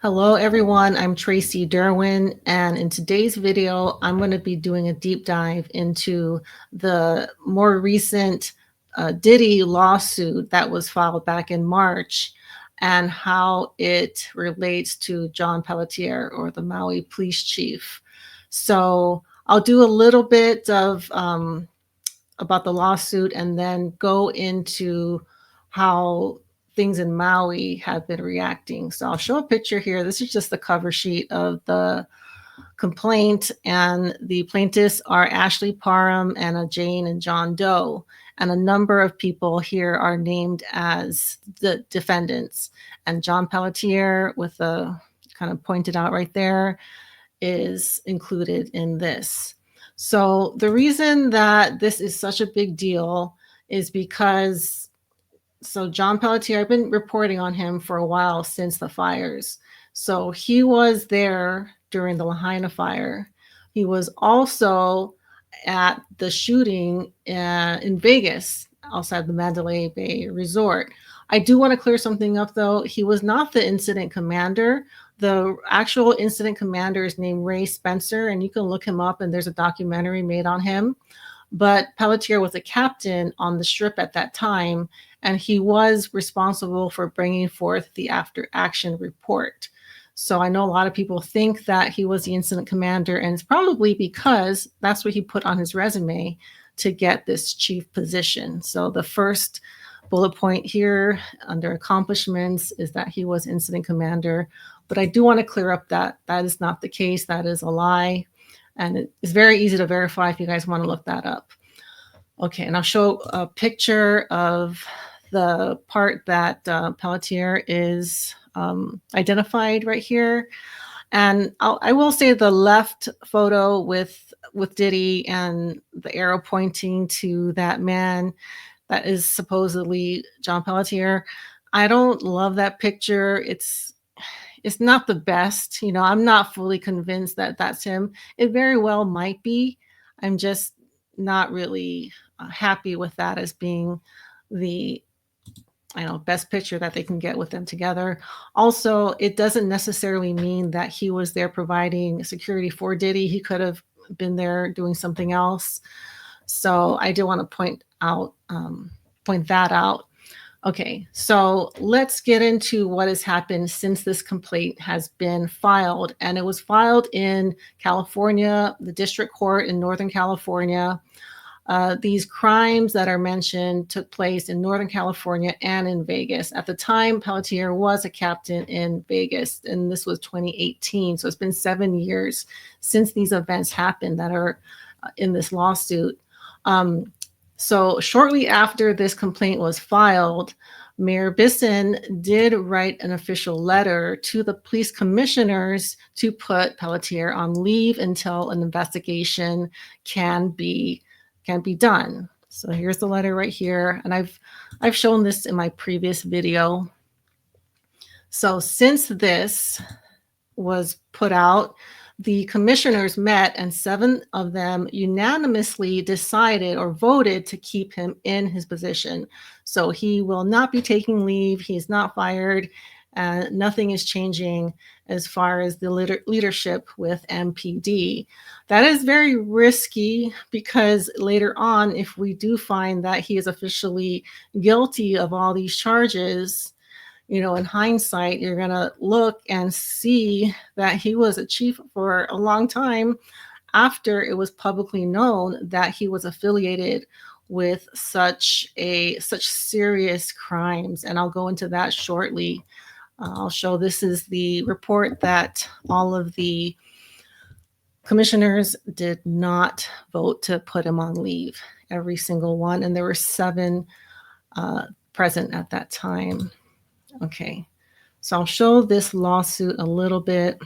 Hello everyone, I'm Tracy Derwin, and in today's video, I'm going to be doing a deep dive into the more recent Diddy lawsuit that was filed back in March and how it relates to John Pelletier, or the Maui police chief. So I'll do a little bit of about the lawsuit and then go into how things in Maui have been reacting. So I'll show a picture here. This is just the cover sheet of the complaint, and the plaintiffs are Ashley Parham, Anna Jane, and John Doe. And a number of people here are named as the defendants. And John Pelletier, with the kind of pointed out right there, is included in this. So the reason that this is such a big deal is because, so John Pelletier, I've been reporting on him for a while since the fires. So he was there during the Lahaina fire. He was also at the shooting in Vegas outside the Mandalay Bay Resort. I do want to clear something up though. He was not the incident commander. The actual incident commander is named Ray Spencer, and you can look him up, and there's a documentary made on him. But Pelletier was a captain on the strip at that time, and he was responsible for bringing forth the after action report. So I know a lot of people think that he was the incident commander, and it's probably because that's what he put on his resume to get this chief position. So the first bullet point here under accomplishments is that he was incident commander. But I do want to clear up that that is not the case. That is a lie. And it is very easy to verify if you guys want to look that up. Okay, and I'll show a picture of the part that Pelletier is identified right here. And I will say the left photo with Diddy and the arrow pointing to that man that is supposedly John Pelletier. I don't love that picture. It's not the best. You know, I'm not fully convinced that that's him. It very well might be. I'm just not really happy with that as being the best picture that they can get with them together. Also, it doesn't necessarily mean that he was there providing security for Diddy. He could have been there doing something else. So I do want to point that out. Okay, so let's get into what has happened since this complaint has been filed. And it was filed in California, the district court in Northern California. These crimes that are mentioned took place in Northern California and in Vegas. At the time, Pelletier was a captain in Vegas, and this was 2018. So it's been 7 years since these events happened that are in this lawsuit. So shortly after this complaint was filed, Mayor Bisson did write an official letter to the police commissioners to put Pelletier on leave until an investigation can be done. So here's the letter right here, and I've shown this in my previous video. So since this was put out, the commissioners met, and 7 of them unanimously decided or voted to keep him in his position. So he will not be taking leave. He's not fired. Nothing is changing as far as the leadership with MPD. That is very risky because later on, if we do find that he is officially guilty of all these charges, you know, in hindsight, you're going to look and see that he was a chief for a long time after it was publicly known that he was affiliated with such serious crimes. And I'll go into that shortly. I'll show this is the report that all of the commissioners did not vote to put him on leave, every single one. And there were 7 present at that time. Okay, so I'll show this lawsuit a little bit.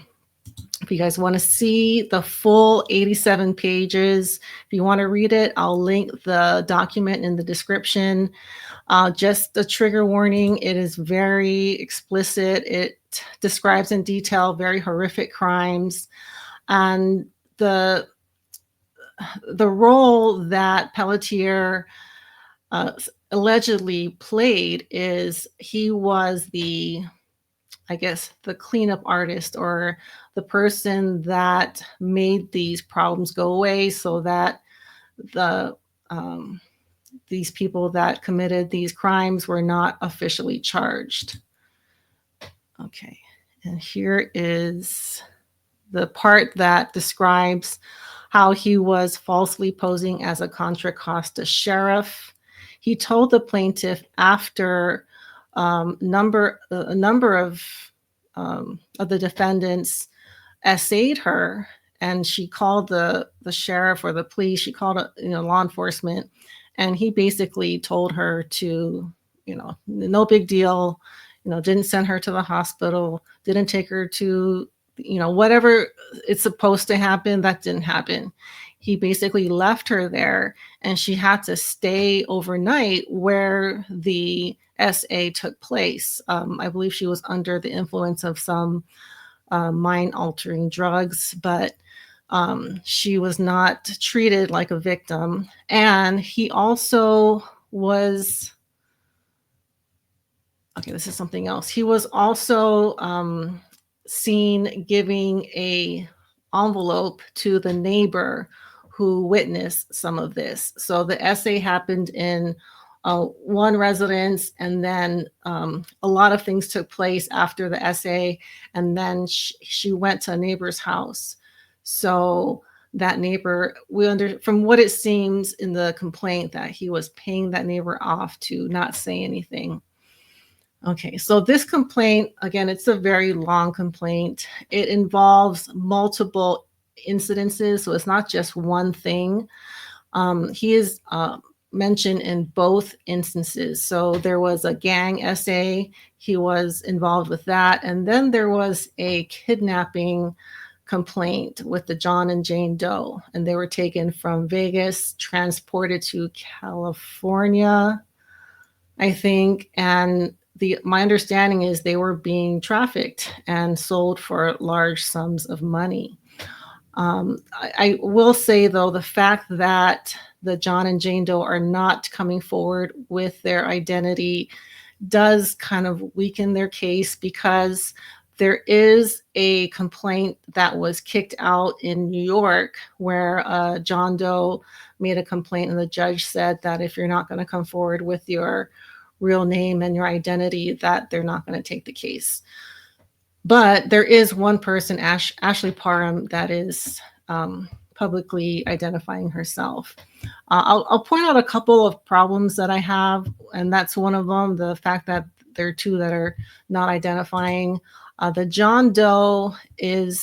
If you guys want to see the full 87 pages, if you want to read it, I'll link the document in the description. Just a trigger warning, it is very explicit. It describes in detail very horrific crimes. And the role that Pelletier allegedly played is he was the I guess, the cleanup artist or the person that made these problems go away so that the um, these people that committed these crimes were not officially charged. Okay, and here is the part that describes how he was falsely posing as a Contra Costa sheriff. He told the plaintiff after a number of the defendants essayed her, and she called the sheriff or the police. She called law enforcement, and he basically told her to, no big deal. Didn't send her to the hospital. Didn't take her to, whatever it's supposed to happen. That didn't happen. He basically left her there, and she had to stay overnight where the SA took place. I believe she was under the influence of some mind-altering drugs, but she was not treated like a victim. And he also was, okay, this is something else. He was also seen giving a envelope to the neighbor who witnessed some of this. So the essay happened in one residence, and then a lot of things took place after the essay, and then she went to a neighbor's house. So that neighbor, from what it seems in the complaint, that he was paying that neighbor off to not say anything. Okay, so this complaint, again, it's a very long complaint. It involves multiple incidences, so it's not just one thing. He is mentioned in both instances. So there was a gang essay, he was involved with that, and then there was a kidnapping complaint with the John and Jane Doe, and they were taken from Vegas, transported to California, I think, and my understanding is they were being trafficked and sold for large sums of money. I will say, though, the fact that the John and Jane Doe are not coming forward with their identity does kind of weaken their case, because there is a complaint that was kicked out in New York where John Doe made a complaint, and the judge said that if you're not going to come forward with your real name and your identity, that they're not going to take the case. But there is one person, Ashley Parham, that is publicly identifying herself. I'll point out a couple of problems that I have, and that's one of them, the fact that there are two that are not identifying. The John Doe it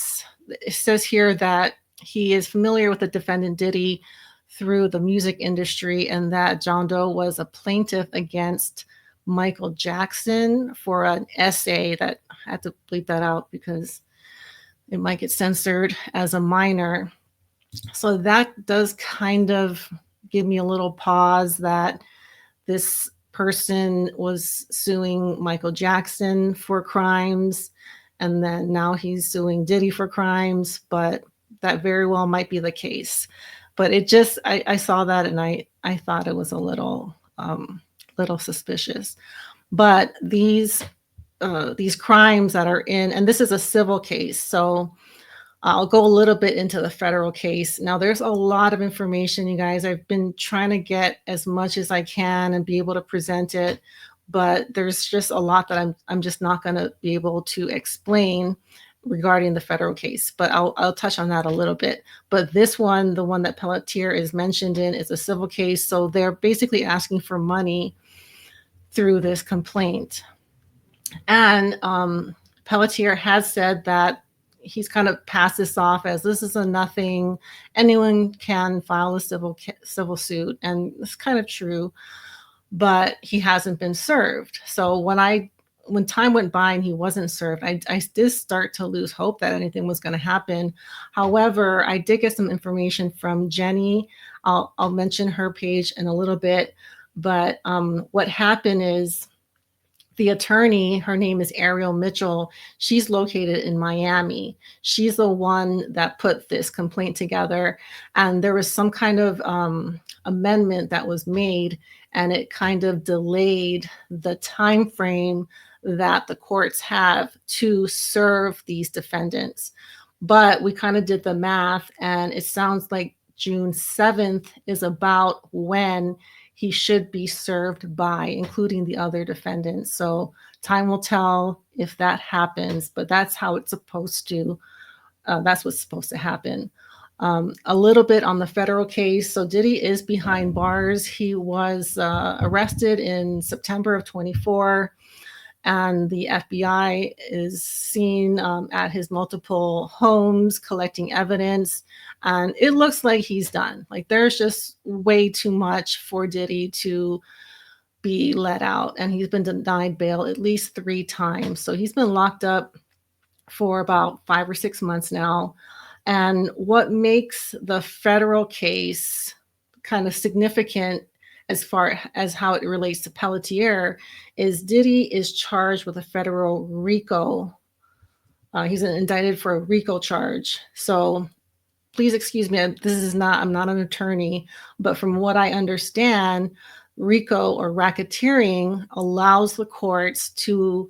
says here that he is familiar with the defendant Diddy through the music industry, and that John Doe was a plaintiff against Michael Jackson for an essay that I had to bleep that out because it might get censored as a minor. So that does kind of give me a little pause that this person was suing Michael Jackson for crimes, and then now he's suing Diddy for crimes, but that very well might be the case. But it just, I saw that and I thought it was a little suspicious. But these crimes that are in, and this is a civil case, so I'll go a little bit into the federal case. Now, there's a lot of information, you guys. I've been trying to get as much as I can and be able to present it, but there's just a lot that I'm just not going to be able to explain regarding the federal case, but I'll touch on that a little bit. But this one, the one that Pelletier is mentioned in, is a civil case, so they're basically asking for money through this complaint. And Pelletier has said that he's kind of passed this off as this is a nothing. Anyone can file a civil suit, and it's kind of true, but he hasn't been served. So when time went by and he wasn't served, I did start to lose hope that anything was going to happen. However, I did get some information from Jeni. I'll mention her page in a little bit, but what happened is, the attorney, her name is Ariel Mitchell. She's located in Miami. She's the one that put this complaint together. And there was some kind of amendment that was made, and it kind of delayed the time frame that the courts have to serve these defendants. But we kind of did the math, and it sounds like June 7th is about when he should be served by, including the other defendants. So time will tell if that happens, but that's how it's supposed to, that's what's supposed to happen. A little bit on the federal case. So Diddy is behind bars. He was arrested in September of 24, and the FBI is seen at his multiple homes collecting evidence. And it looks like he's done. Like there's just way too much for Diddy to be let out. And he's been denied bail at least 3 times. So he's been locked up for about 5 or 6 months now. And what makes the federal case kind of significant as far as how it relates to Pelletier is Diddy is charged with a federal RICO. He's indicted for a RICO charge. So please excuse me, I'm not an attorney, but from what I understand, RICO or racketeering allows the courts to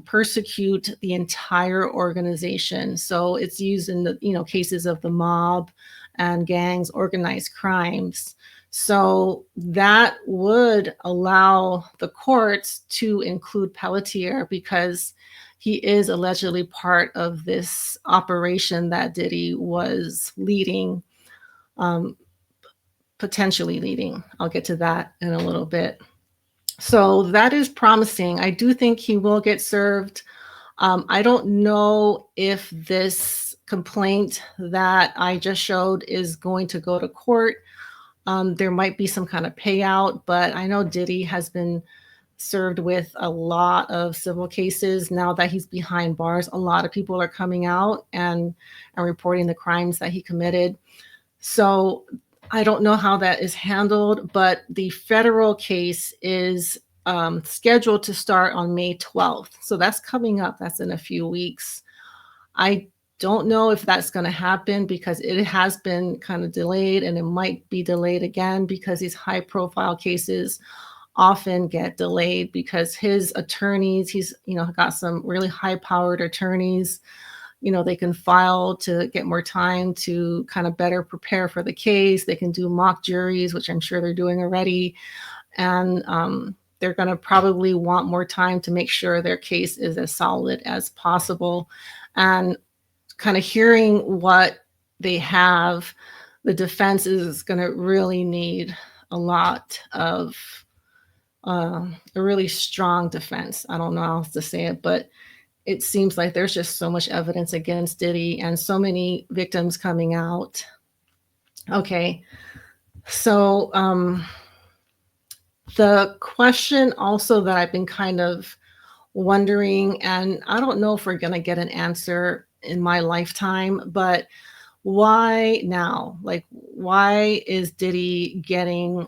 persecute the entire organization. So it's used in the cases of the mob and gangs, organized crimes. So that would allow the courts to include Pelletier because he is allegedly part of this operation that Diddy was leading, potentially leading. I'll get to that in a little bit. So that is promising. I do think he will get served. I don't know if this complaint that I just showed is going to go to court. There might be some kind of payout, but I know Diddy has been served with a lot of civil cases. Now that he's behind bars, a lot of people are coming out and reporting the crimes that he committed. So I don't know how that is handled, but the federal case is scheduled to start on May 12th. So that's coming up. That's in a few weeks. I don't know if that's going to happen because it has been kind of delayed, and it might be delayed again because these high profile cases often get delayed because his attorneys, he's got some really high powered attorneys. They can file to get more time to kind of better prepare for the case. They can do mock juries, which I'm sure they're doing already. And they're going to probably want more time to make sure their case is as solid as possible. And kind of hearing what they have, the defense is going to really need a lot of a really strong defense. I don't know how else to say it, but it seems like there's just so much evidence against Diddy and so many victims coming out. Okay, so the question also that I've been kind of wondering, and I don't know if we're going to get an answer in my lifetime, but why now? Like, why is Diddy getting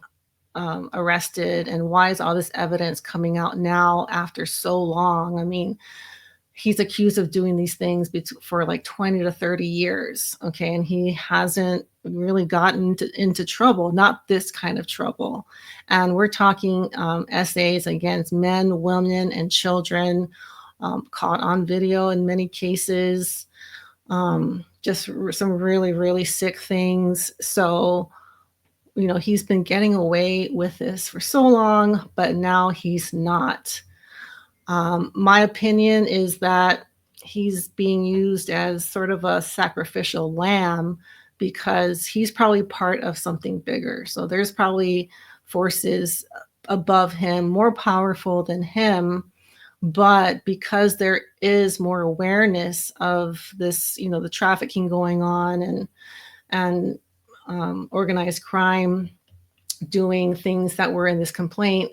arrested, and why is all this evidence coming out now after so long? I mean, he's accused of doing these things for like 20 to 30 years. Okay. And he hasn't really gotten into trouble, not this kind of trouble. And we're talking essays against men, women, and children, caught on video in many cases, just some really, really sick things. So, he's been getting away with this for so long, but now he's not. My opinion is that he's being used as sort of a sacrificial lamb because he's probably part of something bigger. So there's probably forces above him, more powerful than him. But because there is more awareness of this, the trafficking going on and organized crime doing things that were in this complaint,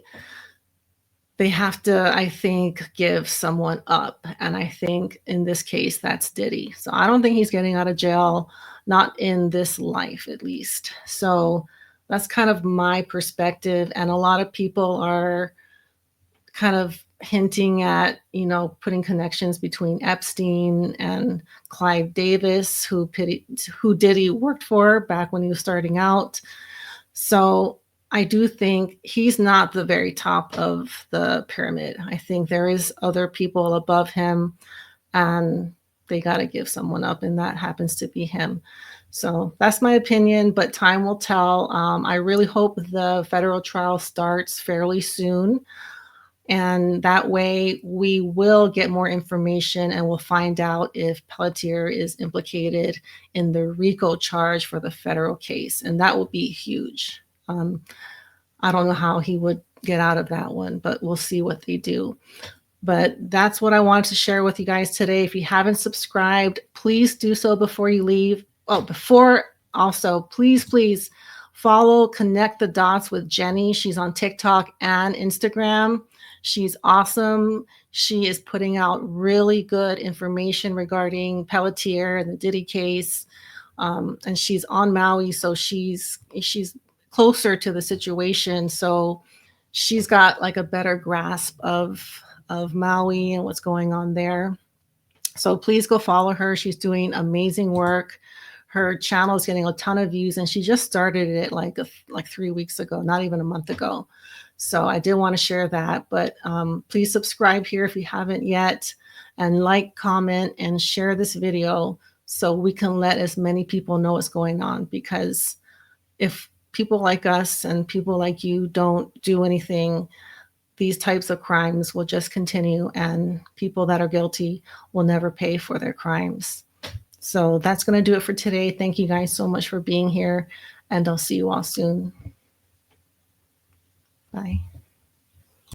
they have to, I think, give someone up. And I think in this case, that's Diddy. So I don't think he's getting out of jail, not in this life, at least. So that's kind of my perspective. And a lot of people are kind of hinting at, putting connections between Epstein and Clive Davis, who Diddy worked for back when he was starting out. So I do think he's not the very top of the pyramid. I think there is other people above him, and they got to give someone up, and that happens to be him. So that's my opinion, but time will tell. I really hope the federal trial starts fairly soon, and that way we will get more information and we'll find out if Pelletier is implicated in the RICO charge for the federal case, and that will be huge. I don't know how he would get out of that one, but we'll see what they do. But that's what I wanted to share with you guys today. If you haven't subscribed, please do so before you leave. Oh, before also, please follow Connect the Dots with Jeni. She's on TikTok and Instagram. She's awesome. She is putting out really good information regarding Pelletier and the Diddy case. And she's on Maui, so she's closer to the situation. So she's got like a better grasp of Maui and what's going on there. So please go follow her. She's doing amazing work. Her channel is getting a ton of views, and she just started it like 3 weeks ago, not even a month ago. So I did want to share that. But please subscribe here if you haven't yet, and like, comment, and share this video so we can let as many people know what's going on. Because if people like us and people like you don't do anything, these types of crimes will just continue, and people that are guilty will never pay for their crimes. So that's going to do it for today. Thank you guys so much for being here, and I'll see you all soon. Bye.